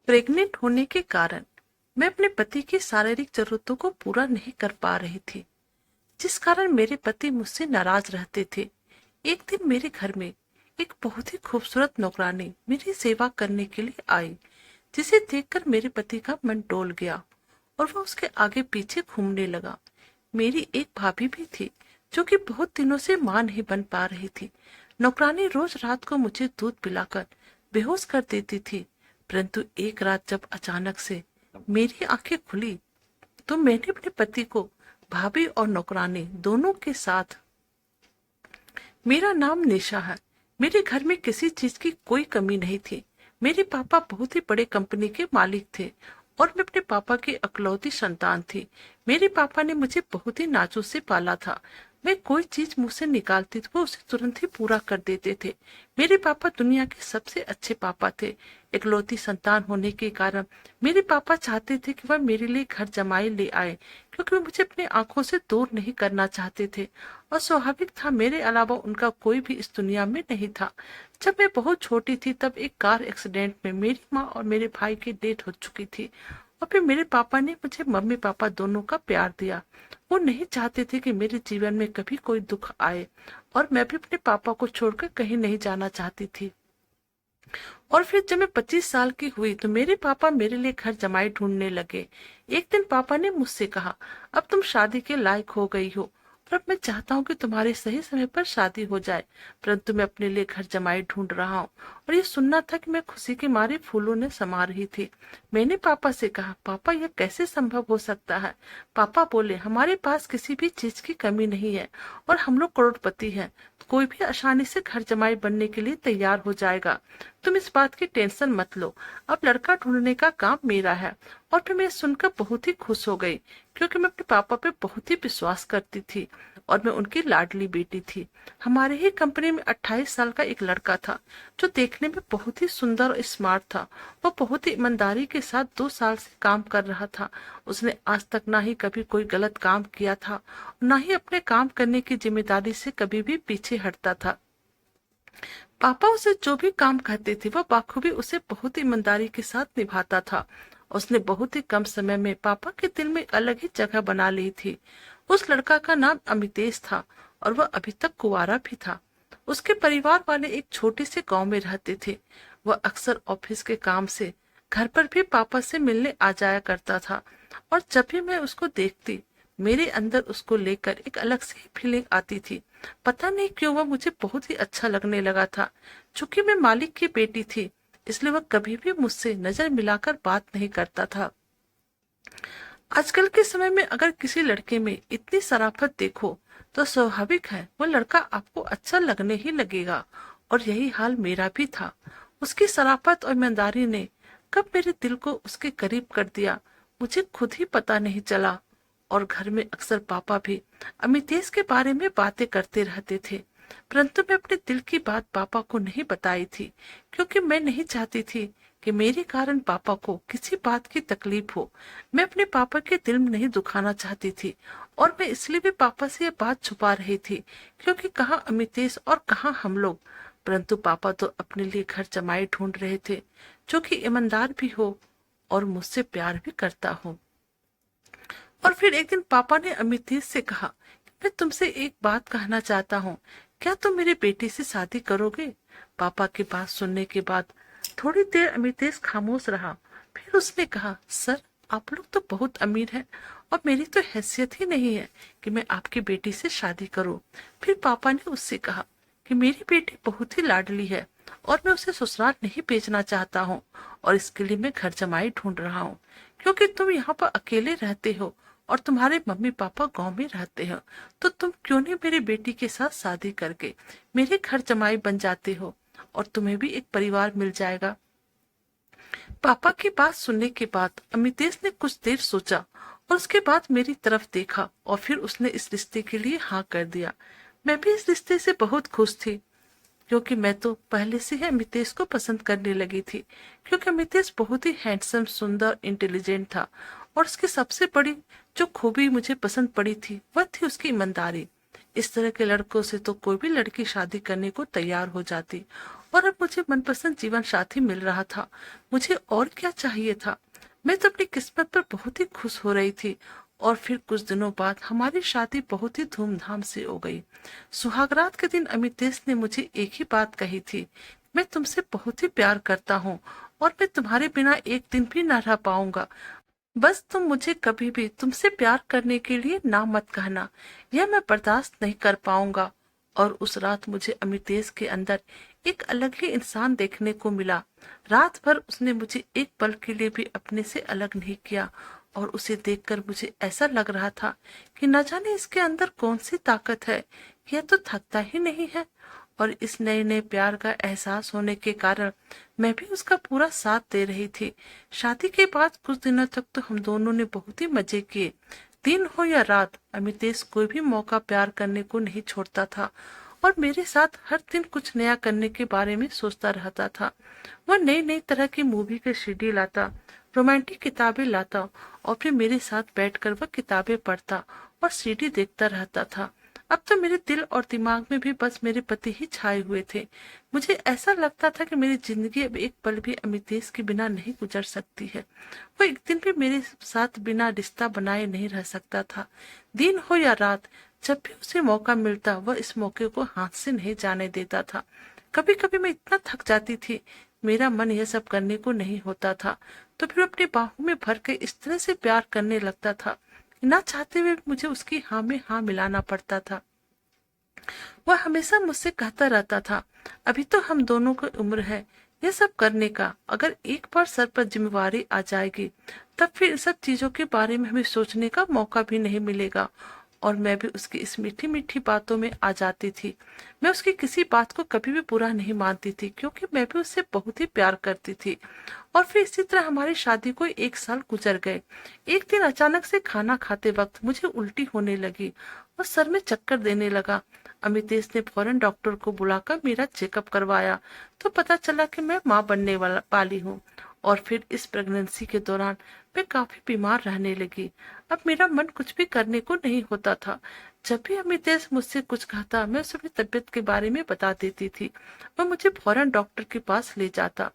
Pregnant होने के कारण मैं अपने पति की शारीरिक जरूरतों को पूरा नहीं कर पा रही थी, जिस कारण मेरे पति मुझसे नाराज रहते थे। एक दिन मेरे घर में एक बहुत ही खूबसूरत नौकरानी मेरी सेवा करने के लिए आई, जिसे देखकर मेरे पति का मन डोल गया और वह उसके आगे पीछे घूमने लगा। मेरी एक भाभी भी थी, जो कि बहुत दिनों से मां नहीं बन पा रही थी। नौकरानी रोज रात को मुझे दूध पिलाकर बेहोश कर देती थी, परंतु एक रात जब अचानक से मेरी आंखें खुली तो मैंने अपने पति को भाभी और नौकरानी दोनों के साथ। मेरा नाम निशा है। मेरे घर में किसी चीज की कोई कमी नहीं थी। मेरे पापा बहुत ही बड़े कंपनी के मालिक थे और मैं अपने पापा की इकलौती संतान थी। मेरे पापा ने मुझे बहुत ही नाजुक से पाला था। मैं कोई चीज मुंह से निकालती तो वो उसे तुरंत ही पूरा कर देते थे। मेरे पापा दुनिया के सबसे अच्छे पापा थे। इकलौती संतान होने के कारण मेरे पापा चाहते थे कि वह मेरे लिए घर जमाई ले आए, क्योंकि वे मुझे अपनी आंखों से दूर नहीं करना चाहते थे और स्वाभाविक था, मेरे अलावा उनका कोई भी इस दुनिया में नहीं था। जब मैं बहुत छोटी थी तब एक कार एक्सीडेंट में मेरी माँ और मेरे भाई की डेथ हो चुकी थी और फिर मेरे पापा ने मुझे मम्मी पापा दोनों का प्यार दिया। वो नहीं चाहते थे कि मेरे जीवन में कभी कोई दुख आए और मैं भी अपने पापा को छोड़कर कहीं नहीं जाना चाहती थी। और फिर जब मैं 25 साल की हुई तो मेरे पापा मेरे लिए घर जमाई ढूंढने लगे। एक दिन पापा ने मुझसे कहा, अब तुम शादी के लायक हो गई हो और अब मैं चाहता हूँ कि तुम्हारे सही समय पर शादी हो जाए, परंतु मैं अपने लिए घर जमाई ढूंढ रहा हूँ। और ये सुनना था कि मैं खुशी के मारे फूलों ने समा रही थी। मैंने पापा से कहा, पापा यह कैसे संभव हो सकता है? पापा बोले, हमारे पास किसी भी चीज की कमी नहीं है और हम लोग करोड़पति हैं, तो कोई भी आसानी से घर जमाई बनने के लिए तैयार हो जाएगा। तुम इस बात की टेंशन मत लो, अब लड़का ढूंढने का काम मेरा है। और फिर मैं सुनकर बहुत ही खुश हो गई, क्योंकि मैं अपने पापा पे बहुत ही विश्वास करती थी और मैं उनकी लाडली बेटी थी। हमारे ही कंपनी में 28 साल का एक लड़का था, जो देखने में बहुत ही सुंदर और स्मार्ट था। वो बहुत ही ईमानदारी के साथ 2 साल से काम कर रहा था। उसने आज तक ना ही कभी कोई गलत काम किया था, ना ही अपने काम करने की जिम्मेदारी से कभी भी पीछे हटता था। पापा उसे जो भी काम कहते थे वह बाखूबी उसे बहुत ईमानदारी के साथ निभाता था। उसने बहुत ही कम समय में पापा के दिल में एक अलग ही जगह बना ली थी। उस लड़का का नाम अमितेश था और वह अभी तक कुंवारा भी था। उसके परिवार वाले एक छोटे से गांव में रहते थे। वह अक्सर ऑफिस के काम से घर पर भी पापा से मिलने आ जाया करता था और जब भी मैं उसको देखती मेरे अंदर उसको लेकर एक अलग सी फीलिंग आती थी। पता नहीं क्यों वह मुझे बहुत ही अच्छा लगने लगा था। चूंकि मैं मालिक की बेटी थी, इसलिए वह कभी भी मुझसे नजर मिलाकर बात नहीं करता था। आजकल के समय में अगर किसी लड़के में इतनी शराफत देखो तो स्वाभाविक है वो लड़का आपको अच्छा लगने ही लगेगा, और यही हाल मेरा भी था। उसकी शराफत और ईमानदारी ने कब मेरे दिल को उसके करीब कर दिया मुझे खुद ही पता नहीं चला। और घर में अक्सर पापा भी अमितेश के बारे में बातें करते रहते थे, परंतु मैं अपने दिल की बात पापा को नहीं बताई थी, क्योंकि मैं नहीं चाहती थी कि मेरे कारण पापा को किसी बात की तकलीफ हो। मैं अपने पापा के दिल में नहीं दुखाना चाहती थी और मैं इसलिए भी पापा से ये बात छुपा रही थी, क्योंकि कहाँ अमितेश और कहाँ हम लोग। परंतु पापा तो अपने लिए घर जमाई ढूंढ रहे थे, जो कि ईमानदार भी हो और मुझसे प्यार भी करता हो। और फिर एक दिन पापा ने अमितेश से कहा, मैं तुमसे एक बात कहना चाहता हूँ, क्या तुम मेरी बेटी से शादी करोगे? पापा की बात सुनने के बाद थोड़ी देर अमितेश खामोश रहा। फिर उसने कहा, सर, आप लोग तो बहुत अमीर हैं और मेरी तो हैसियत ही नहीं है कि मैं आपकी बेटी से शादी करूं। फिर पापा ने उससे कहा कि मेरी बेटी बहुत ही लाडली है और मैं उसे ससुराल नहीं भेजना चाहता हूँ, और इसके लिए मैं घर जमाई ढूंढ रहा हूँ। क्योंकि तुम यहाँ पर अकेले रहते हो और तुम्हारे मम्मी पापा गांव में रहते हो, तो तुम क्यों नहीं मेरी बेटी के साथ शादी करके मेरे घर जमाई बन जाते हो और तुम्हें भी एक परिवार मिल जाएगा। पापा की बात सुनने के बाद अमितेश ने कुछ देर सोचा और उसके बाद मेरी तरफ देखा और फिर उसने इस रिश्ते के लिए हाँ कर दिया। मैं भी इस रिश्ते से बहुत खुश थी, क्योंकि मैं तो पहले से ही अमितेश को पसंद करने लगी थी, क्योंकि अमितेश बहुत ही हैंडसम, सुंदर, इंटेलिजेंट था और उसकी सबसे बड़ी जो खूबी मुझे पसंद पड़ी थी वह थी उसकी ईमानदारी। इस तरह के लड़कों से तो कोई भी लड़की शादी करने को तैयार हो जाती और अब मुझे मनपसंद जीवन साथी मिल रहा था। मुझे और क्या चाहिए था। मैं तो अपनी किस्मत पर बहुत ही खुश हो रही थी। और फिर कुछ दिनों बाद हमारी शादी बहुत ही धूमधाम से हो गई। सुहागरात के दिन अमितेश ने मुझे एक ही बात कही थी, मैं तुमसे बहुत ही प्यार करता हूँ और मैं तुम्हारे बिना एक दिन भी न रह पाऊंगा। बस तुम मुझे कभी भी तुमसे प्यार करने के लिए ना मत कहना, यह मैं बर्दाश्त नहीं कर पाऊंगा। और उस रात मुझे अमितेश के अंदर एक अलग ही इंसान देखने को मिला। रात भर उसने मुझे एक पल के लिए भी अपने से अलग नहीं किया और उसे देखकर मुझे ऐसा लग रहा था कि न जाने इसके अंदर कौन सी ताकत है, यह तो थकता ही नहीं है। और इस नए नए प्यार का एहसास होने के कारण मैं भी उसका पूरा साथ दे रही थी। शादी के बाद कुछ दिनों तक तो हम दोनों ने बहुत ही मजे किए। दिन हो या रात अमितेश कोई भी मौका प्यार करने को नहीं छोड़ता था और मेरे साथ हर दिन कुछ नया करने के बारे में सोचता रहता था। वह नई नई तरह की मूवी के सीडी लाता, रोमांटिक किताबें लाता और फिर मेरे साथ बैठकर वह किताबें पढ़ता और सीडी देखता रहता था। अब तो मेरे दिल और दिमाग में भी बस मेरे पति ही छाए हुए थे। मुझे ऐसा लगता था कि मेरी जिंदगी अब एक पल भी अमितेश के बिना नहीं गुजर सकती है। वो एक दिन भी मेरे साथ बिना रिश्ता बनाए नहीं रह सकता था। दिन हो या रात जब भी उसे मौका मिलता वह इस मौके को हाथ से नहीं जाने देता था। कभी कभी मैं इतना थक जाती थी, मेरा मन यह सब करने को नहीं होता था, तो फिर अपनी बाहों में भर के इस तरह से प्यार करने लगता था। ना चाहते हुए मुझे उसकी हाँ में हाँ मिलाना पड़ता था। वह हमेशा मुझसे कहता रहता था, अभी तो हम दोनों की उम्र है ये सब करने का, अगर एक बार सर पर जिम्मेवारी आ जाएगी तब फिर इन सब चीजों के बारे में हमें सोचने का मौका भी नहीं मिलेगा। और मैं भी उसकी इस मीठी मीठी बातों में आ जाती थी। मैं उसकी किसी बात को कभी भी बुरा नहीं मानती थी क्योंकि मैं भी उससे बहुत ही प्यार करती थी। और फिर इसी तरह हमारी शादी को 1 साल गुजर गए। एक दिन अचानक से खाना खाते वक्त मुझे उल्टी होने लगी और सर में चक्कर देने लगा। अमितेश ने फौरन डॉक्टर को बुलाकर मेरा चेकअप करवाया तो पता चला कि मैं माँ बनने वाली हूँ। और फिर इस प्रेगनेंसी के दौरान मैं काफी बीमार रहने लगी। अब मेरा मन कुछ भी करने को नहीं होता था। जब भी अमितेश मुझसे कुछ कहता मैं उसे अपनी तबीयत के बारे में बता देती थी। वह मुझे फौरन डॉक्टर के पास ले जाता।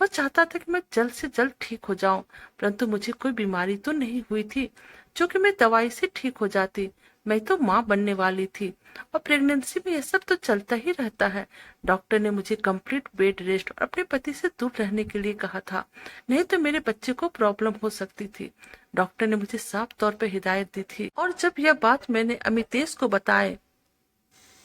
वह चाहता था कि मैं जल्द से जल्द ठीक हो जाऊं, परंतु मुझे कोई बीमारी तो नहीं हुई थी जो कि मैं दवाई से ठीक हो जाती। मैं तो माँ बनने वाली थी और प्रेगनेंसी में यह सब तो चलता ही रहता है। डॉक्टर ने मुझे कंप्लीट बेड रेस्ट और अपने पति से दूर रहने के लिए कहा था, नहीं तो मेरे बच्चे को प्रॉब्लम हो सकती थी। डॉक्टर ने मुझे साफ तौर पर हिदायत दी थी। और जब यह बात मैंने अमितेश को बताए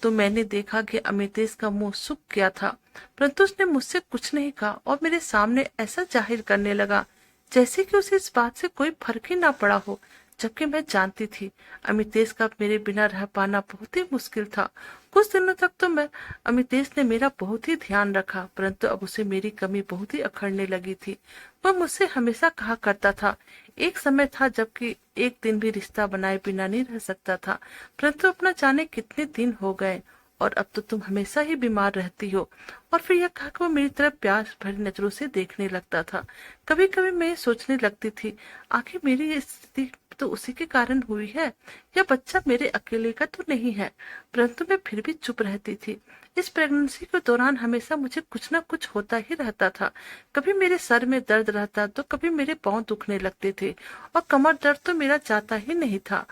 तो मैंने देखा कि अमितेश का मुंह सूख गया था, परंतु उसने मुझसे कुछ नहीं कहा और मेरे सामने ऐसा जाहिर करने लगा जैसे कि उसे इस बात से कोई फर्क ही ना पड़ा हो, जबकि मैं जानती थी अमितेश का मेरे बिना रह पाना बहुत ही मुश्किल था। कुछ दिनों तक तो मैं अमितेश ने मेरा बहुत ही ध्यान रखा, परंतु अब उसे मेरी कमी बहुत ही अखरने लगी थी। वह मुझसे हमेशा कहा करता था, एक समय था जबकि एक दिन भी रिश्ता बनाए बिना नहीं रह सकता था, परंतु अपना जाने कितने दिन हो गए और अब तो तुम हमेशा ही बीमार रहती हो। और फिर यह कहा कि वो मेरी तरफ प्यार भरी नजरों से देखने लगता था। कभी कभी मैं सोचने लगती थी, आखिर मेरी ये स्थिति तो उसी के कारण हुई है, यह बच्चा मेरे अकेले का तो नहीं है। परंतु मैं फिर भी चुप रहती थी। इस प्रेगनेंसी के दौरान हमेशा मुझे कुछ ना कुछ होता ही रहता था। कभी मेरे सर में दर्द रहता तो कभी मेरे पांव दुखने लगते थे और कमर दर्द तो मेरा जाता ही नहीं था।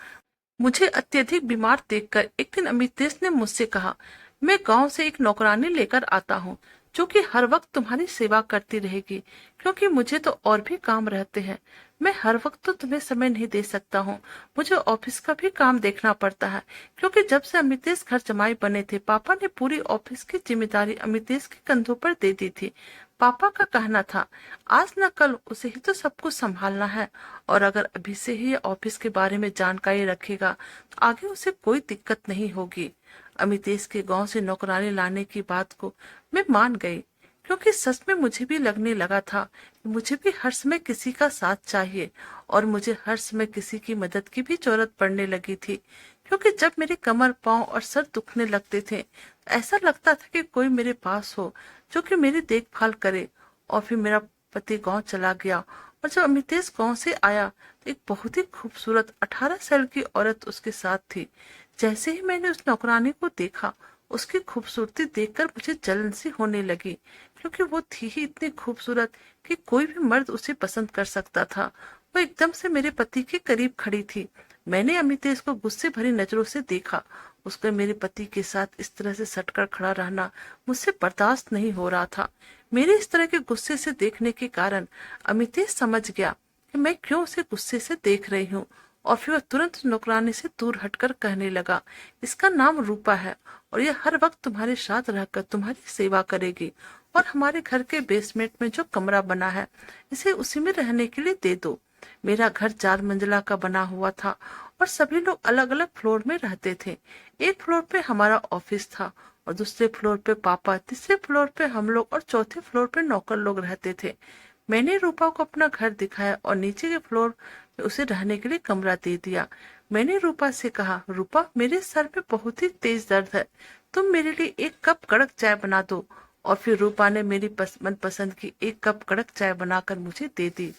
मुझे अत्यधिक बीमार देखकर एक दिन अमितेश ने मुझसे कहा, मैं गांव से एक नौकरानी लेकर आता हूँ जो कि हर वक्त तुम्हारी सेवा करती रहेगी, क्योंकि मुझे तो और भी काम रहते हैं। मैं हर वक्त तो तुम्हें समय नहीं दे सकता हूँ, मुझे ऑफिस का भी काम देखना पड़ता है, क्योंकि जब से अमितेश घर जमाई बने थे पापा ने पूरी ऑफिस की जिम्मेदारी अमितेश के कंधों पर दे दी थी। पापा का कहना था, आज न कल उसे ही तो सब कुछ संभालना है और अगर अभी से ही ऑफिस के बारे में जानकारी रखेगा तो आगे उसे कोई दिक्कत नहीं होगी। अमितेश के गांव से नौकरानी लाने की बात को मैं मान गई, क्योंकि सच में मुझे भी लगने लगा था कि मुझे भी हर समय किसी का साथ चाहिए और मुझे हर समय किसी की मदद की भी जरूरत पड़ने लगी थी। क्योंकि जब मेरे कमर पांव और सर दुखने लगते थे ऐसा लगता था कि कोई मेरे पास हो जो कि मेरी देखभाल करे। और फिर मेरा पति गांव चला गया और जब अमितेश गांव से आया तो एक बहुत ही खूबसूरत 18 साल की औरत उसके साथ थी। जैसे ही मैंने उस नौकरानी को देखा उसकी खूबसूरती देखकर मुझे जलन सी होने लगी, क्योंकि वो थी ही इतनी खूबसूरत कि कोई भी मर्द उसे पसंद कर सकता था। वो एकदम से मेरे पति के करीब खड़ी थी। मैंने अमितेश को गुस्से भरी नजरों से देखा। उसका मेरे पति के साथ इस तरह से सटकर खड़ा रहना मुझसे बर्दाश्त नहीं हो रहा था। मेरे इस तरह के गुस्से से देखने के कारण अमितेश समझ गया कि मैं क्यों उसे गुस्से से देख रही हूँ, और फिर वह तुरंत नौकरानी से दूर हटकर कहने लगा, इसका नाम रूपा है और यह हर वक्त तुम्हारे साथ रहकर तुम्हारी सेवा करेगी, और हमारे घर के बेसमेंट में जो कमरा बना है इसे उसी में रहने के लिए दे दो। मेरा घर 4 मंजिला का बना हुआ था और सभी लोग अलग अलग फ्लोर में रहते थे। एक फ्लोर पे हमारा ऑफिस था और दूसरे फ्लोर पे पापा, तीसरे फ्लोर पे हम लोग और चौथे फ्लोर पे नौकर लोग रहते थे। मैंने रूपा को अपना घर दिखाया और नीचे के फ्लोर में उसे रहने के लिए कमरा दे दिया। मैंने रूपा से कहा, रूपा मेरे सर में बहुत ही तेज दर्द है, तुम मेरे लिए एक कप कड़क चाय बना दो। और फिर रूपा ने मेरी मनपसंद की एक कप कड़क चाय बनाकर मुझे दे दी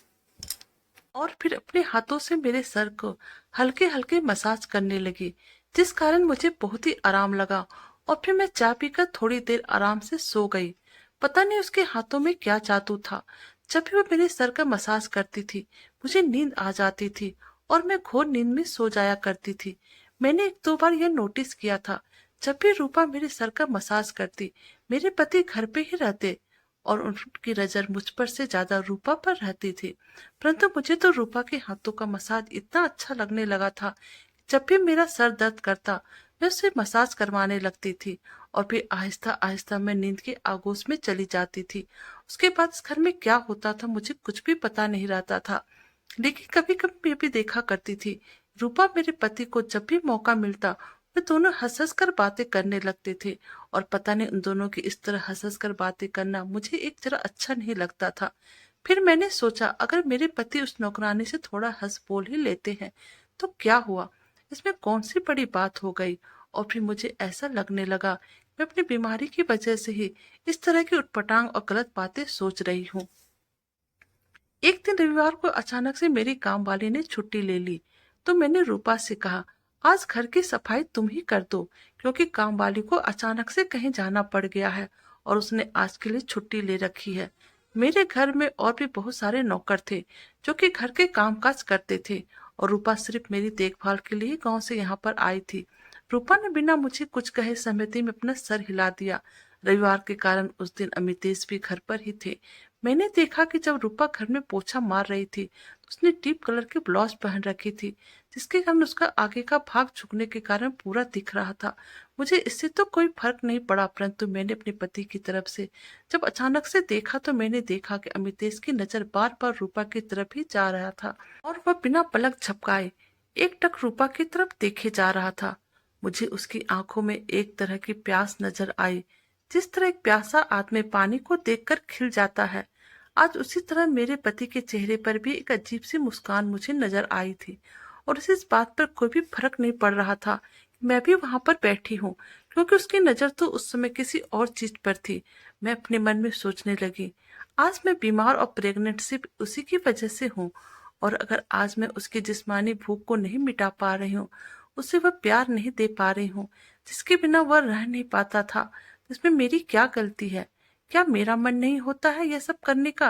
और फिर अपने हाथों से मेरे सर को हल्के हल्के मसाज करने लगी, जिस कारण मुझे बहुत ही आराम लगा। और फिर मैं चाय पीकर थोड़ी देर आराम से सो गई। पता नहीं उसके हाथों में क्या जादू था। जब भी वो मेरे सर का मसाज करती थी मुझे नींद आ जाती थी और मैं घोर नींद में सो जाया करती थी। मैंने एक दो बार यह नोटिस किया था, जब भी रूपा मेरे सर का मसाज करती मेरे पति घर पे ही रहते और उनकी नजर मुझ पर से ज्यादा रूपा पर रहती थी। परंतु मुझे तो रूपा के हाथों का मसाज इतना अच्छा लगने लगा था, जब भी मेरा सर दर्द करता मैं उससे मसाज करवाने लगती थी और फिर आहिस्ता आहिस्ता मैं नींद के आगोश में चली जाती थी। उसके बाद इस घर में क्या होता था मुझे कुछ भी पता नहीं रहता था, लेकिन कभी कभी मैं भी देखा करती थी रूपा मेरे पति को जब भी मौका मिलता वे दोनों हंस हंस कर बातें करने लगते थे। और पता नहीं उन दोनों की इस तरह हंस हंस कर बातें करना मुझे एक जरा अच्छा नहीं लगता था। फिर मैंने सोचा, अगर मेरे पति उस नौकरानी से थोड़ा हंस बोल ही लेते हैं तो क्या हुआ, इसमें कौन सी बड़ी बात हो गई। और फिर मुझे ऐसा लगने लगा मैं अपनी बीमारी की वजह से ही इस तरह की उटपटांग और गलत बातें सोच रही हूँ। एक दिन रविवार को अचानक से मेरी काम वाली ने छुट्टी ले ली, तो मैंने रूपा से कहा, आज घर की सफाई तुम ही कर दो, क्योंकि काम वाली को अचानक से कहीं जाना पड़ गया है और उसने आज के लिए छुट्टी ले रखी है। मेरे घर में और भी बहुत सारे नौकर थे जो कि घर के कामकाज करते थे और रूपा सिर्फ मेरी देखभाल के लिए गांव से यहाँ पर आई थी। रूपा ने बिना मुझे कुछ कहे सहमति में अपना सर हिला दिया। रविवार के कारण उस दिन अमितेश भी घर पर ही थे। मैंने देखा कि जब रूपा घर में पोछा मार रही थी तो उसने डीप कलर की ब्लाउज पहन रखी थी, जिसके कारण उसका आगे का भाग झुकने के कारण पूरा दिख रहा था। मुझे इससे तो कोई फर्क नहीं पड़ा, परंतु मैंने अपने पति की तरफ से जब अचानक से देखा तो मैंने देखा कि अमितेश की नजर बार बार रूपा की तरफ ही जा रहा था और वह बिना पलक झपकाए एक टक रूपा की तरफ देखे जा रहा था। मुझे उसकी आंखों में एक तरह की प्यास नजर आई, जिस तरह एक प्यासा आदमी पानी को देखकर खिल जाता है। आज उसी तरह मेरे पति के चेहरे पर भी एक अजीब सी मुस्कान मुझे नजर आई थी और उसे इस बात पर कोई भी फर्क नहीं पड़ रहा था कि मैं भी वहां पर बैठी हूँ, क्योंकि उसकी नजर तो उस समय किसी और चीज पर थी। मैं अपने मन में सोचने लगी, आज मैं बीमार और प्रेग्नेंट सिर्फ उसी की वजह से हूँ, और अगर आज मैं उसकी जिस्मानी भूख को नहीं मिटा पा रही हूँ, उसे वह प्यार नहीं दे पा रही हूँ जिसके बिना वह रह नहीं पाता था, इसमें मेरी क्या गलती है? क्या मेरा मन नहीं होता है यह सब करने का?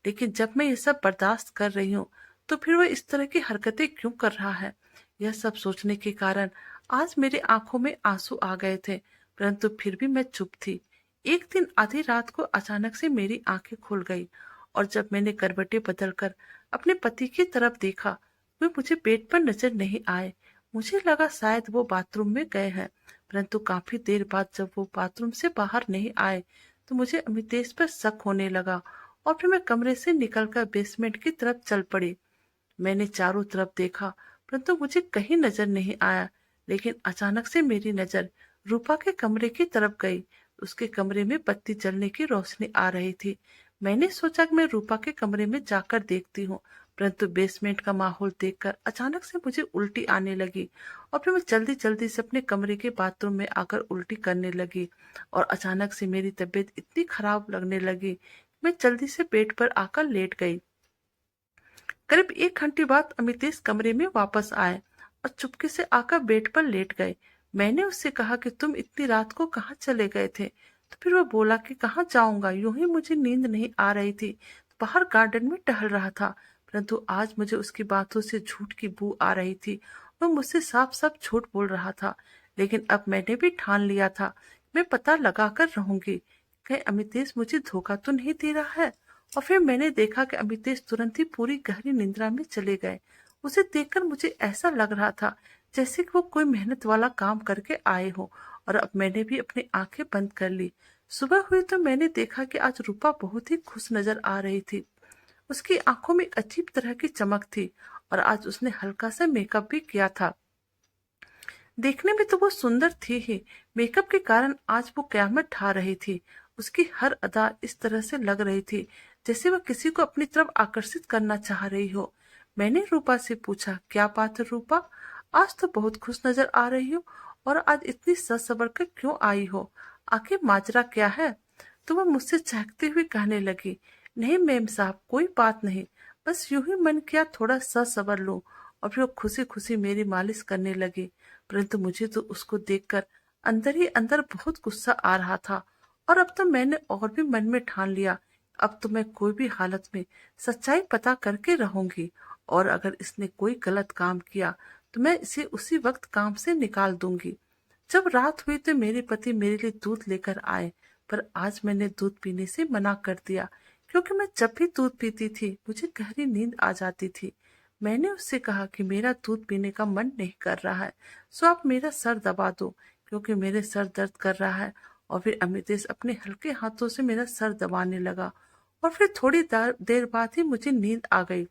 लेकिन जब मैं ये सब बर्दाश्त कर रही हूँ तो फिर वह इस तरह की हरकतें क्यों कर रहा है? यह सब सोचने के कारण आज मेरे आंखों में आंसू आ गए थे, परंतु फिर भी मैं चुप थी। एक दिन आधी रात को अचानक से मेरी आंखें खुल गई और जब मैंने करवटें बदलकर अपने पति की तरफ देखा वे मुझे बेड पर नजर नहीं आए। मुझे लगा शायद वो बाथरूम में गए हैं, परंतु काफी देर बाद जब वो बाथरूम से बाहर नहीं आए तो मुझे अमितेश पर शक होने लगा और फिर मैं कमरे से निकलकर बेसमेंट की तरफ चल पड़ी। मैंने चारों तरफ देखा, परंतु मुझे कहीं नजर नहीं आया। लेकिन अचानक से मेरी नजर रूपा के कमरे की तरफ गई। उसके कमरे में बत्ती जलने की रोशनी आ रही थी। मैंने सोचा कि मैं रूपा के कमरे में जाकर देखती हूँ, परंतु बेसमेंट का माहौल देखकर अचानक से मुझे उल्टी आने लगी और फिर मैं जल्दी जल्दी से अपने कमरे के बाथरूम में आकर उल्टी करने लगी और अचानक से मेरी तबीयत इतनी खराब लगने लगी, मैं जल्दी से बेड पर आकर लेट गई। करीब 1 घंटे बाद अमितेश कमरे में वापस आए और चुपके से आकर बेड पर लेट गए। मैंने उससे कहा कि तुम इतनी रात को कहाँ चले गए थे? तो फिर वह बोला कि कहाँ जाऊंगा, यूं ही मुझे नींद नहीं आ रही थी, तो बाहर गार्डन में टहल रहा था। परंतु आज मुझे उसकी बातों से झूठ की बू आ रही थी। वह मुझसे साफ साफ झूठ बोल रहा था। लेकिन अब मैंने भी ठान लिया था, मैं पता लगा कर रहूंगी, कहीं अमितेश मुझे धोखा तो नहीं दे रहा है। और फिर मैंने देखा कि अमितेश तुरंत ही पूरी गहरी निद्रा में चले गए। उसे देखकर मुझे ऐसा लग रहा था जैसे कि वो कोई मेहनत वाला काम करके आए हो। और अब मैंने भी अपनी आंखें बंद कर ली। सुबह हुई तो मैंने देखा कि आज रूपा बहुत ही खुश नजर आ रही थी। उसकी आंखों में एक अजीब तरह की चमक थी और आज उसने हल्का सा मेकअप भी किया था। देखने में तो वो सुंदर थी ही, मेकअप के कारण आज वो कयामत ढा रही थी। उसकी हर अदा इस तरह से लग रही थी जैसे वह किसी को अपनी तरफ आकर्षित करना चाह रही हो। मैंने रूपा से पूछा, क्या बात है रूपा, आज तो बहुत खुश नजर आ रही हो और आज इतनी सज सवर कर क्यों आई हो? आखिर माजरा क्या है? तो वह मुझसे चहकते हुए कहने लगी, नहीं मेम साहब, कोई बात नहीं, बस यूं ही मन किया थोड़ा सज सवर लूं। और फिर वो खुशी खुशी मेरी मालिश करने लगी। परंतु मुझे तो उसको देखकर अंदर ही अंदर बहुत गुस्सा आ रहा था। और अब तो मैंने और भी मन में ठान लिया, अब तो मैं कोई भी हालत में सच्चाई पता करके रहूंगी। और अगर इसने कोई गलत काम किया तो मैं इसे उसी वक्त काम से निकाल दूंगी। जब रात हुई तो मेरे पति मेरे लिए दूध लेकर आए, पर आज मैंने दूध पीने से मना कर दिया, क्योंकि मैं जब भी दूध पीती थी मुझे गहरी नींद आ जाती थी। मैंने उससे कहा कि मेरा दूध पीने का मन नहीं कर रहा है, सो आप मेरा सर दबा दो, क्योंकि मेरे सर दर्द कर रहा है। और फिर अमितेश अपने हल्के हाथों से मेरा सर दबाने लगा। और फिर थोड़ी देर बाद ही मुझे नींद आ गई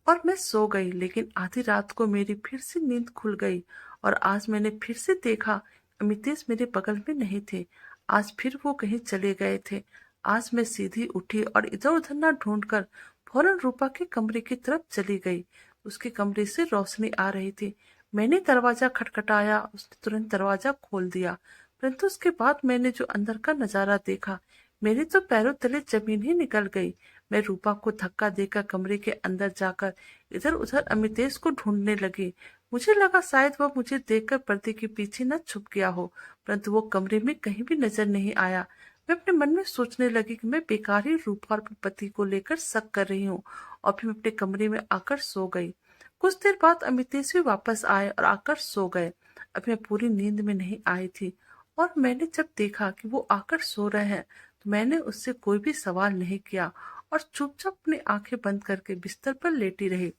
और मैं सो गई। लेकिन आधी रात को मेरी फिर से नींद खुल गई और आज मैंने फिर से देखा अमितेश मेरे बगल में नहीं थे। आज फिर वो कहीं चले गए थे। आज मैं सीधी उठी और इधर उधर ना ढूंढकर फौरन रूपा के कमरे की तरफ चली गई। उसके कमरे से रोशनी आ रही थी। मैंने दरवाजा खटखटाया, उसने तुरंत दरवाजा खोल दिया। परंतु उसके बाद मैंने जो अंदर का नजारा देखा, मेरे तो पैरों तले जमीन ही निकल गई। मैं रूपा को धक्का देकर कमरे के अंदर जाकर इधर उधर अमितेश को ढूंढने लगी। मुझे लगा शायद वह मुझे देखकर पर्दे के पीछे न छुप गया हो, परंतु वो कमरे में कहीं भी नजर नहीं आया। मैं अपने मन में सोचने लगी कि मैं बेकार ही रूपा और अपने पति को लेकर शक कर रही हूँ। और फिर मैं अपने कमरे में आकर सो गई। कुछ देर बाद अमितेश भी वापस आए और आकर सो गए। अब मैं पूरी नींद में नहीं आई थी और मैंने जब देखा कि वो आकर सो रहे हैं तो मैंने उससे कोई भी सवाल नहीं किया और चुपचाप अपनी आंखें बंद करके बिस्तर पर लेटी रही।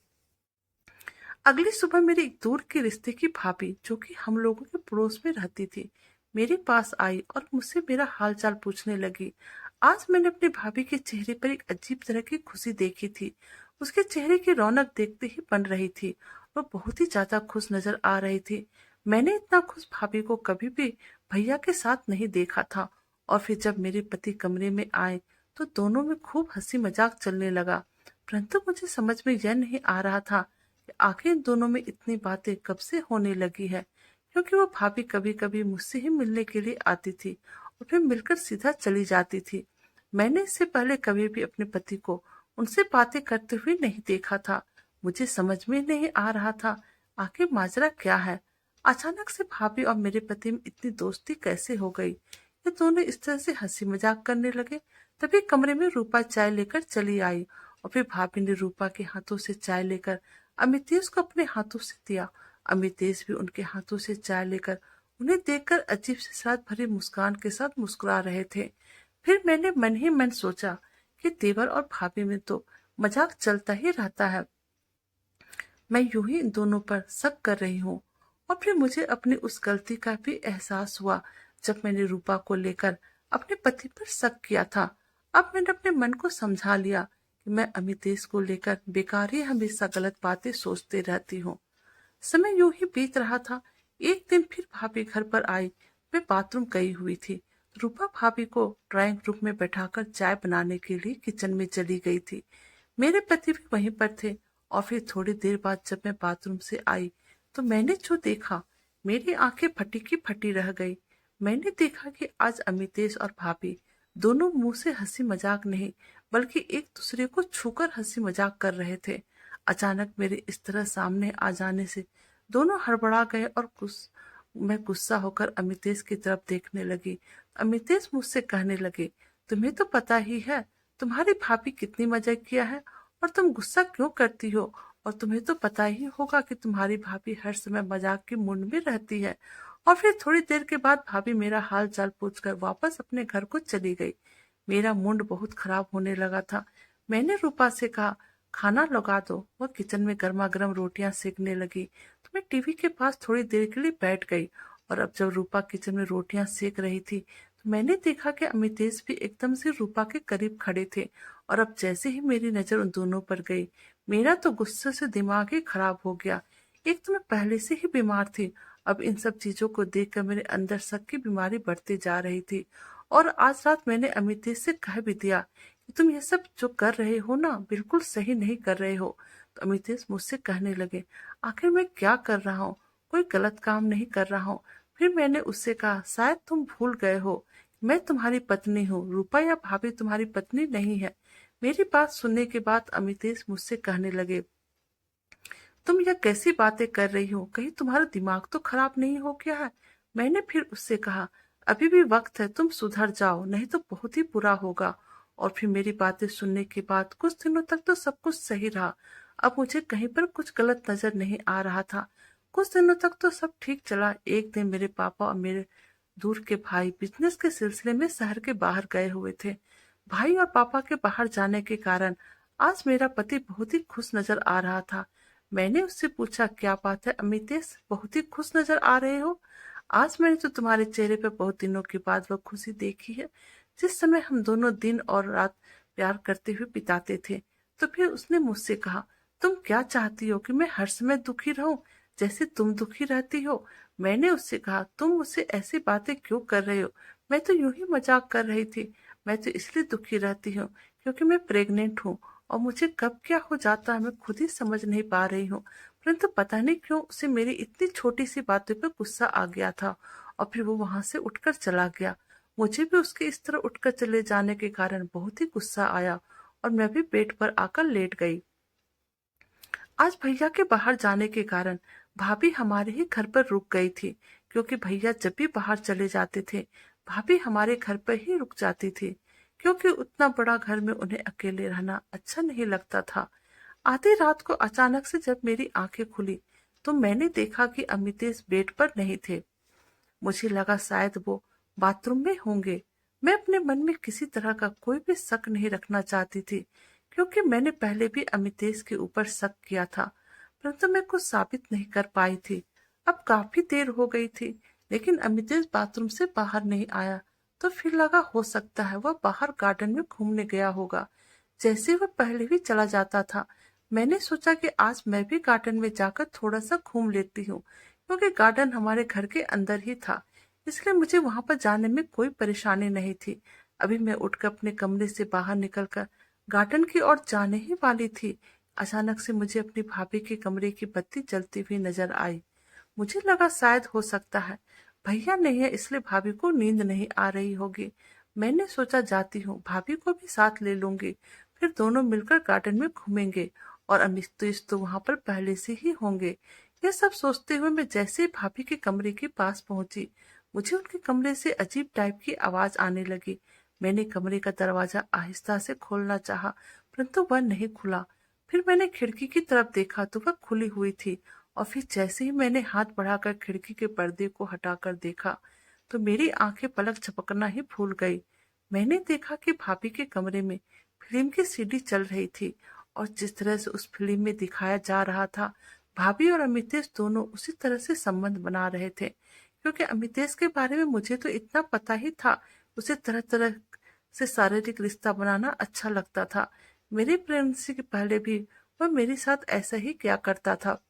अगली सुबह मेरी एक दूर के रिश्ते की भाभी, जो कि हम लोगों के पड़ोस में रहती थी, मेरे पास आई और मुझसे मेरा हालचाल पूछने लगी। आज मैंने अपनी भाभी के चेहरे पर एक अजीब तरह की खुशी देखी थी। उसके चेहरे की रौनक देखते ही बन रही थी। वह बहुत ही ज्यादा खुश नजर आ रही थी। मैंने इतना खुश भाभी को कभी भी भैया के साथ नहीं देखा था। और फिर जब मेरे पति कमरे में आए तो दोनों में खूब हंसी मजाक चलने लगा। परंतु मुझे समझ में यह नहीं आ रहा था कि आखिर इन दोनों में इतनी बातें कब से होने लगी है, क्योंकि वो भाभी कभी कभी मुझसे ही मिलने के लिए आती थी और फिर मिलकर सीधा चली जाती थी। मैंने इससे पहले कभी भी अपने पति को उनसे बातें करते हुए नहीं देखा था। मुझे समझ में नहीं आ रहा था आखिर माजरा क्या है। अचानक से भाभी और मेरे पति में इतनी दोस्ती कैसे हो गई? ये दोनों इस तरह से हंसी मजाक करने लगे। तभी कमरे में रूपा चाय लेकर चली आई और फिर भाभी ने रूपा के हाथों से चाय लेकर अमितेश को अपने हाथों से दिया। अमितेश भी उनके हाथों से चाय लेकर उन्हें देखकर अजीब से साथ भरी मुस्कान के साथ मुस्कुरा रहे थे। फिर मैंने मन ही मन सोचा कि देवर और भाभी में तो मजाक चलता ही रहता है, मैं यूं ही इन दोनों पर शक कर रही हूँ। और फिर मुझे अपनी उस गलती का भी एहसास हुआ जब मैंने रूपा को लेकर अपने पति पर शक किया था। अब मैंने अपने मन को समझा लिया कि मैं अमितेश को लेकर बेकार ही हमेशा गलत बातें सोचते रहती हूँ। समय यूं ही बीत रहा था। एक दिन फिर भाभी घर पर आई। मैं बाथरूम गई हुई थी। रूपा भाभी को ड्राइंग रूम में बैठाकर चाय बनाने के लिए किचन में चली गई थी। मेरे पति भी वहीं पर थे। और फिर थोड़ी देर बाद जब मैं बाथरूम से आई तो मैंने जो देखा, मेरी आंखें फटी की फटी रह गई। मैंने देखा कि आज अमितेश और भाभी दोनों मुंह से हंसी मजाक नहीं बल्कि एक दूसरे को छूकर हंसी मजाक कर रहे थे। अचानक मेरे इस तरह सामने आ जाने से दोनों हड़बड़ा गए और मैं गुस्सा होकर अमितेश की तरफ देखने लगी। अमितेश मुझसे कहने लगे, तुम्हें तो पता ही है तुम्हारी भाभी कितनी मजाकिया है और तुम गुस्सा क्यों करती हो, और तुम्हें तो पता ही होगा कि तुम्हारी भाभी हर समय मजाक की मूड में रहती है। और फिर थोड़ी देर के बाद भाभी मेरा हाल चाल पूछकर वापस अपने घर को चली गई। मेरा मूड बहुत खराब होने लगा था। मैंने रूपा से कहा, खाना लगा दो। वह किचन में गर्मा गर्म रोटियां सेकने लगी तो मैं टीवी के पास थोड़ी देर के लिए बैठ गई। और अब जब रूपा किचन में रोटियां सेक रही थी तो मैंने देखा कि अमितेश भी एकदम से रूपा के करीब खड़े थे। और अब जैसे ही मेरी नजर उन दोनों पर गई, मेरा तो गुस्से से दिमाग ही खराब हो गया। एक तो मैं पहले से ही बीमार थी, अब इन सब चीजों को देखकर मेरे अंदर शक की बीमारी बढ़ती जा रही थी। और आज रात मैंने अमितेश से कह भी दिया कि तुम ये सब जो कर रहे हो ना, बिल्कुल सही नहीं कर रहे हो। तो अमितेश मुझसे कहने लगे, आखिर मैं क्या कर रहा हूँ, कोई गलत काम नहीं कर रहा हूँ। फिर मैंने उससे कहा, शायद तुम भूल गए हो, मैं तुम्हारी पत्नी हूँ, रूपा या भाभी तुम्हारी पत्नी नहीं है। मेरी बात सुनने के बाद अमितेश मुझसे कहने लगे, तुम यह कैसी बातें कर रही हो, कहीं तुम्हारा दिमाग तो खराब नहीं हो गया है। मैंने फिर उससे कहा, अभी भी वक्त है, तुम सुधर जाओ, नहीं तो बहुत ही बुरा होगा। और फिर मेरी बातें सुनने के बाद कुछ दिनों तक तो सब कुछ सही रहा। अब मुझे कहीं पर कुछ गलत नजर नहीं आ रहा था। कुछ दिनों तक तो सब ठीक चला। एक दिन मेरे पापा और मेरे दूर के भाई बिजनेस के सिलसिले में शहर के बाहर गए हुए थे। भाई और पापा के बाहर जाने के कारण आज मेरा पति बहुत ही खुश नजर आ रहा था। मैंने उससे पूछा, क्या बात है अमितेश, बहुत ही खुश नजर आ रहे हो। आज मैंने तो तुम्हारे चेहरे पर बहुत दिनों के बाद वह खुशी देखी है, जिस समय हम दोनों दिन और रात प्यार करते हुए बिताते थे। तो फिर उसने मुझसे कहा, तुम क्या चाहती हो कि मैं हर समय दुखी रहूं, जैसे तुम दुखी रहती हो। मैंने उससे कहा, तुम मुझसे ऐसी बातें क्यों कर रहे हो, मैं तो यूं ही मजाक कर रही थी। मैं तो इसलिए दुखी रहती हूँ क्योंकि मैं प्रेग्नेंट हूँ और मुझे कब क्या हो जाता है मैं खुद ही समझ नहीं पा रही हूँ। परंतु पता नहीं क्यों उसे मेरी इतनी छोटी सी बातों पर गुस्सा आ गया था और फिर वो वहां से उठकर चला गया। मुझे भी उसके इस तरह उठकर चले जाने के कारण बहुत ही गुस्सा आया और मैं भी बेड पर आकर लेट गई। आज भैया के बाहर जाने के कारण भाभी हमारे ही घर पर रुक गई थी, क्योंकि भैया जब भी बाहर चले जाते थे भाभी हमारे घर पर ही रुक जाती थी, क्योंकि उतना बड़ा घर में उन्हें अकेले रहना अच्छा नहीं लगता था। आधी रात को अचानक से जब मेरी आंखें खुली तो मैंने देखा कि अमितेश बेड पर नहीं थे। मुझे लगा शायद वो बाथरूम में होंगे। मैं अपने मन में किसी तरह का कोई भी शक नहीं रखना चाहती थी, क्योंकि मैंने पहले भी अमितेश के ऊपर शक किया था, परंतु मैं कुछ साबित नहीं कर पाई थी। अब काफी देर हो गई थी, लेकिन अमितेश बाथरूम से बाहर नहीं आया। तो फिर लगा हो सकता है वह बाहर गार्डन में घूमने गया होगा, जैसे वह पहले भी चला जाता था। मैंने सोचा कि आज मैं भी गार्डन में जाकर थोड़ा सा घूम लेती हूँ, क्योंकि गार्डन हमारे घर के अंदर ही था, इसलिए मुझे वहां पर जाने में कोई परेशानी नहीं थी। अभी मैं उठकर अपने कमरे से बाहर निकलकर गार्डन की ओर जाने ही वाली थी, अचानक से मुझे अपनी भाभी के कमरे की बत्ती जलती हुई नजर आई। मुझे लगा शायद हो सकता है भैया नहीं है इसलिए भाभी को नींद नहीं आ रही होगी। मैंने सोचा जाती हूँ, भाभी को भी साथ ले लूंगी, फिर दोनों मिलकर गार्डन में घूमेंगे और अमितेश तो वहां पर पहले से ही होंगे। ये सब सोचते हुए मैं जैसे ही भाभी के कमरे के पास पहुंची, मुझे उनके कमरे से अजीब टाइप की आवाज आने लगी। मैंने कमरे का दरवाजा आहिस्ता से खोलना चाहा, परंतु वह नहीं खुला। फिर मैंने खिड़की की तरफ देखा तो वह खुली हुई थी, और फिर जैसे ही मैंने हाथ बढ़ाकर खिड़की के पर्दे को हटाकर देखा तो मेरी आंखें पलक झपकना ही भूल गई। मैंने देखा कि भाभी के कमरे में फिल्म की सीडी चल रही थी, और जिस तरह से उस फिल्म में दिखाया जा रहा था भाभी और अमितेश दोनों उसी तरह से संबंध बना रहे थे। क्योंकि अमितेश के बारे में मुझे तो इतना पता ही था, उसे तरह तरह से शारीरिक रिश्ता बनाना अच्छा लगता था। मेरी प्रेगनेंसी के पहले भी वह मेरे साथ ऐसा ही किया करता था।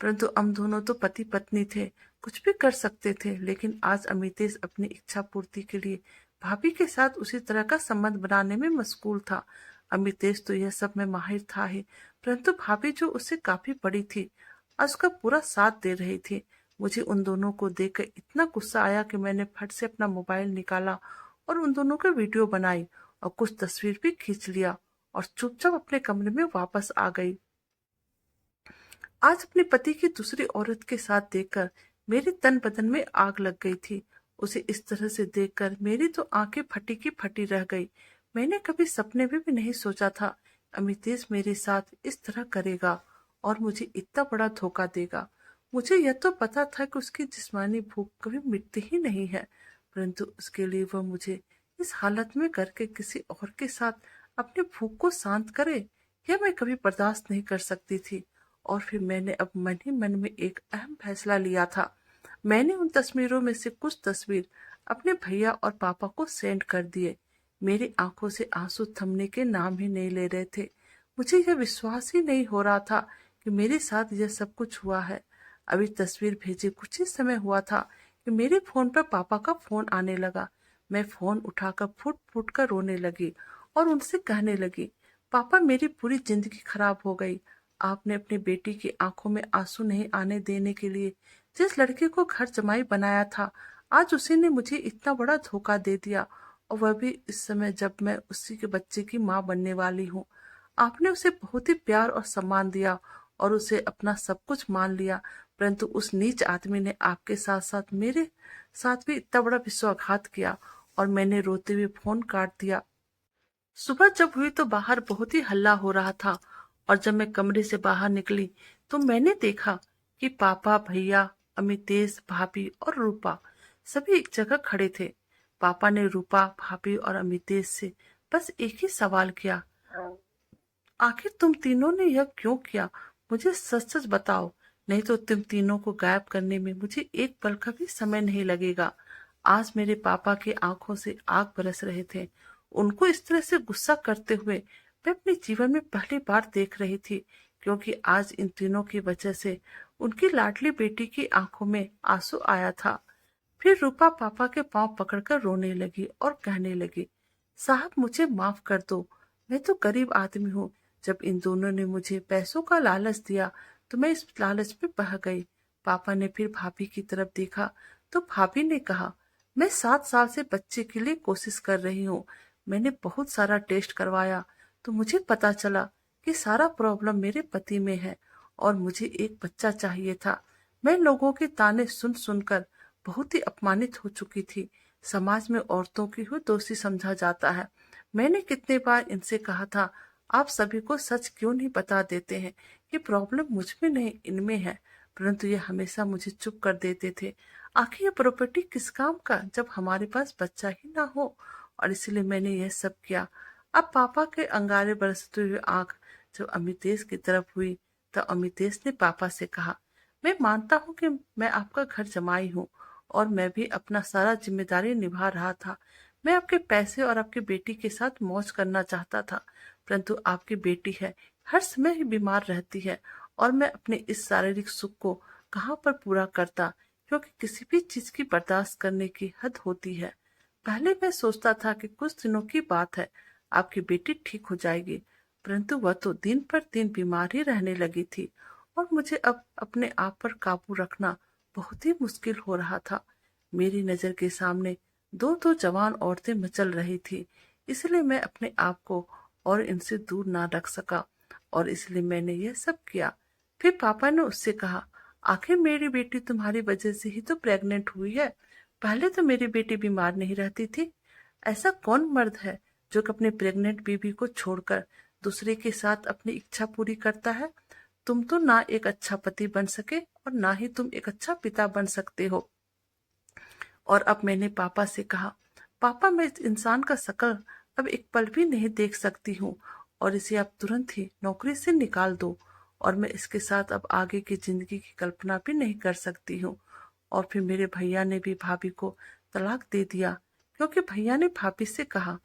परंतु हम दोनों तो पति पत्नी थे, कुछ भी कर सकते थे, लेकिन आज अमितेश अपनी इच्छा पूर्ति के लिए भाभी के साथ उसी तरह का संबंध बनाने में मशगूल था। अमितेश तो यह सब में माहिर था ही, परंतु भाभी जो उससे काफी बड़ी थी आज उसका पूरा साथ दे रही थी। मुझे उन दोनों को देखकर इतना गुस्सा आया कि मैंने फट से अपना मोबाइल निकाला और उन दोनों की वीडियो बनाई और कुछ तस्वीर भी खींच लिया और चुपचाप अपने कमरे में वापस आ गई। आज अपने पति की दूसरी औरत के साथ देखकर मेरे तन बदन में आग लग गई थी। उसे इस तरह से देखकर मेरी तो आंखें फटी की फटी रह गई। मैंने कभी सपने में भी नहीं सोचा था अमितेश मेरे साथ इस तरह करेगा और मुझे इतना बड़ा धोखा देगा। मुझे यह तो पता था कि उसकी जिस्मानी भूख कभी मिटती ही नहीं है, परंतु उसके लिए वह मुझे इस हालत में करके किसी और के साथ अपनी भूख को शांत करे, यह मैं कभी बर्दाश्त नहीं कर सकती थी। और फिर मैंने अब मन ही मन में एक अहम फैसला लिया था। मैंने उन तस्वीरों में से कुछ तस्वीर अपने भैया और पापा को सेंड कर दिए। मेरी आंखों से आंसू थमने के नाम ही नहीं ले रहे थे। मुझे यह विश्वास ही नहीं हो रहा था कि मेरे साथ यह सब कुछ हुआ है। अभी तस्वीर भेजे कुछ ही समय हुआ था कि मेरे फोन पर पापा का फोन आने लगा। मैं फोन उठाकर फुट फुट कर रोने लगी और उनसे कहने लगी, पापा मेरी पूरी जिंदगी खराब हो गई। आपने अपनी बेटी की आंखों में आंसू नहीं आने देने के लिए जिस लड़के को घर जमाई बनाया था, आज उसी ने मुझे इतना बड़ा धोखा दे दिया, और वह भी इस समय जब मैं उसी के बच्चे की माँ बनने वाली हूँ। आपने उसे बहुत ही प्यार और सम्मान दिया और उसे अपना सब कुछ मान लिया, परंतु उस नीच आदमी ने आपके साथ साथ मेरे साथ भी इतना बड़ा विश्वासघात किया। और मैंने रोते हुए फोन काट दिया। सुबह जब हुई तो बाहर बहुत ही हल्ला हो रहा था, और जब मैं कमरे से बाहर निकली तो मैंने देखा कि पापा, भैया, अमितेश, भाभी और रूपा सभी एक जगह खड़े थे। पापा ने रूपा, भाभी और अमितेश से बस एक ही सवाल किया, आखिर तुम तीनों ने यह क्यों किया? मुझे सच सच बताओ, नहीं तो तुम तीनों को गायब करने में मुझे एक पल का भी समय नहीं लगेगा। आज मेरे पापा की आंखों से आग बरस रहे थे। उनको इस तरह से गुस्सा करते हुए मैं अपने जीवन में पहली बार देख रही थी, क्योंकि आज इन तीनों की वजह से उनकी लाडली बेटी की आंखों में आंसू आया था। फिर रूपा पापा के पांव पकड़कर रोने लगी और कहने लगी, साहब मुझे माफ कर दो, मैं तो गरीब आदमी हूँ। जब इन दोनों ने मुझे पैसों का लालच दिया तो मैं इस लालच में बह गई। पापा ने फिर भाभी की तरफ देखा तो भाभी ने कहा, मैं 7 साल से बच्चे के लिए कोशिश कर रही हूँ। मैंने बहुत सारा टेस्ट करवाया तो मुझे पता चला कि सारा प्रॉब्लम मेरे पति में है और मुझे एक बच्चा चाहिए था। मैं लोगों के ताने सुन सुनकर बहुत ही अपमानित हो चुकी थी। समाज में औरतों की ही दोषी समझा जाता है। मैंने कितने बार इनसे कहा था, आप सभी को सच क्यों नहीं बता देते हैं कि प्रॉब्लम मुझ में नहीं इनमें है, परंतु ये हमेशा मुझे चुप कर देते थे। आखिर ये प्रॉपर्टी किस काम का जब हमारे पास बच्चा ही ना हो, और इसलिए मैंने यह सब किया। अब पापा के अंगारे बरसते हुए आंख जब अमितेश की तरफ हुई तो अमितेश ने पापा से कहा, मैं मानता हूँ कि मैं आपका घर जमाई हूँ और मैं भी अपना सारा जिम्मेदारी निभा रहा था। मैं आपके पैसे और आपकी बेटी के साथ मौज करना चाहता था, परंतु आपकी बेटी है, हर समय ही बीमार रहती है, और मैं अपने इस शारीरिक सुख को कहाँ पर पूरा करता, क्योंकि किसी भी चीज की बर्दाश्त करने की हद होती है। पहले मैं सोचता था कि कुछ दिनों की बात है, आपकी बेटी ठीक हो जाएगी, परंतु वह तो दिन पर दिन बीमार ही रहने लगी थी और मुझे अब अपने आप पर काबू रखना बहुत ही मुश्किल हो रहा था। मेरी नजर के सामने दो दो जवान औरतें मचल रही थी, इसलिए मैं अपने आप को और इनसे दूर ना रख सका, और इसलिए मैंने यह सब किया। फिर पापा ने उससे कहा, आखिर मेरी बेटी तुम्हारी वजह से ही तो प्रेग्नेंट हुई है, पहले तो मेरी बेटी बीमार नहीं रहती थी। ऐसा कौन मर्द है जो कि अपने प्रेग्नेंट बीबी को छोड़कर दूसरे के साथ अपनी इच्छा पूरी करता है? तुम तो ना एक अच्छा पति बन सके और ना ही तुम एक अच्छा पिता बन सकते हो। और अब मैंने पापा से कहा, पापा मैं इस इंसान का शकल अब एक पल भी नहीं देख सकती हूँ, और इसे आप तुरंत ही नौकरी से निकाल दो, और मैं इसके साथ अब आगे की जिंदगी की कल्पना भी नहीं कर सकती हूँ। और फिर मेरे भैया ने भी भाभी को तलाक दे दिया, क्योंकि भैया ने भाभी से कहा,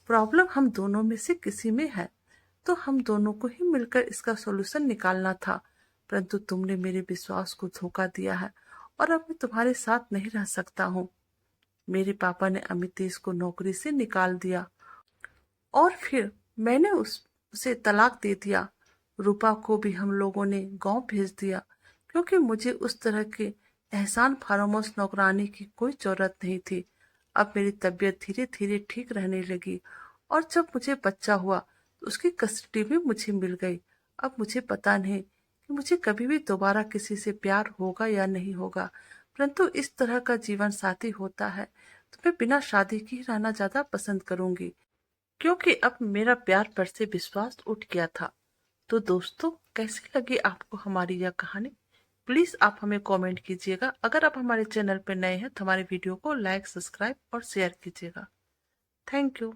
प्रॉब्लम हम दोनों में से किसी में है, तो हम दोनों को ही मिलकर इसका सॉल्यूशन निकालना था, परंतु तुमने मेरे विश्वास को धोखा दिया है और अब मैं तुम्हारे साथ नहीं रह सकता हूँ। मेरे पापा ने अमितेश को नौकरी से निकाल दिया और फिर मैंने उसे तलाक दे दिया। रूपा को भी हम लोगों ने गांव भेज दिया, क्योंकि मुझे उस तरह के एहसान फरामोश नौकरानी की कोई जरूरत नहीं थी। अब मेरी तबीयत धीरे धीरे ठीक रहने लगी, और जब मुझे बच्चा हुआ तो उसकी कस्टडी भी मुझे मिल गई। अब मुझे पता नहीं कि मुझे कभी भी दोबारा किसी से प्यार होगा या नहीं होगा, परंतु इस तरह का जीवन साथी होता है तो मैं बिना शादी के ही रहना ज्यादा पसंद करूंगी, क्योंकि अब मेरा प्यार पर से विश्वास उठ गया था। तो दोस्तों, कैसी लगी आपको हमारी यह कहानी? प्लीज आप हमें कमेंट कीजिएगा। अगर आप हमारे चैनल पर नए हैं तो हमारे वीडियो को लाइक, सब्सक्राइब और शेयर कीजिएगा। Thank you.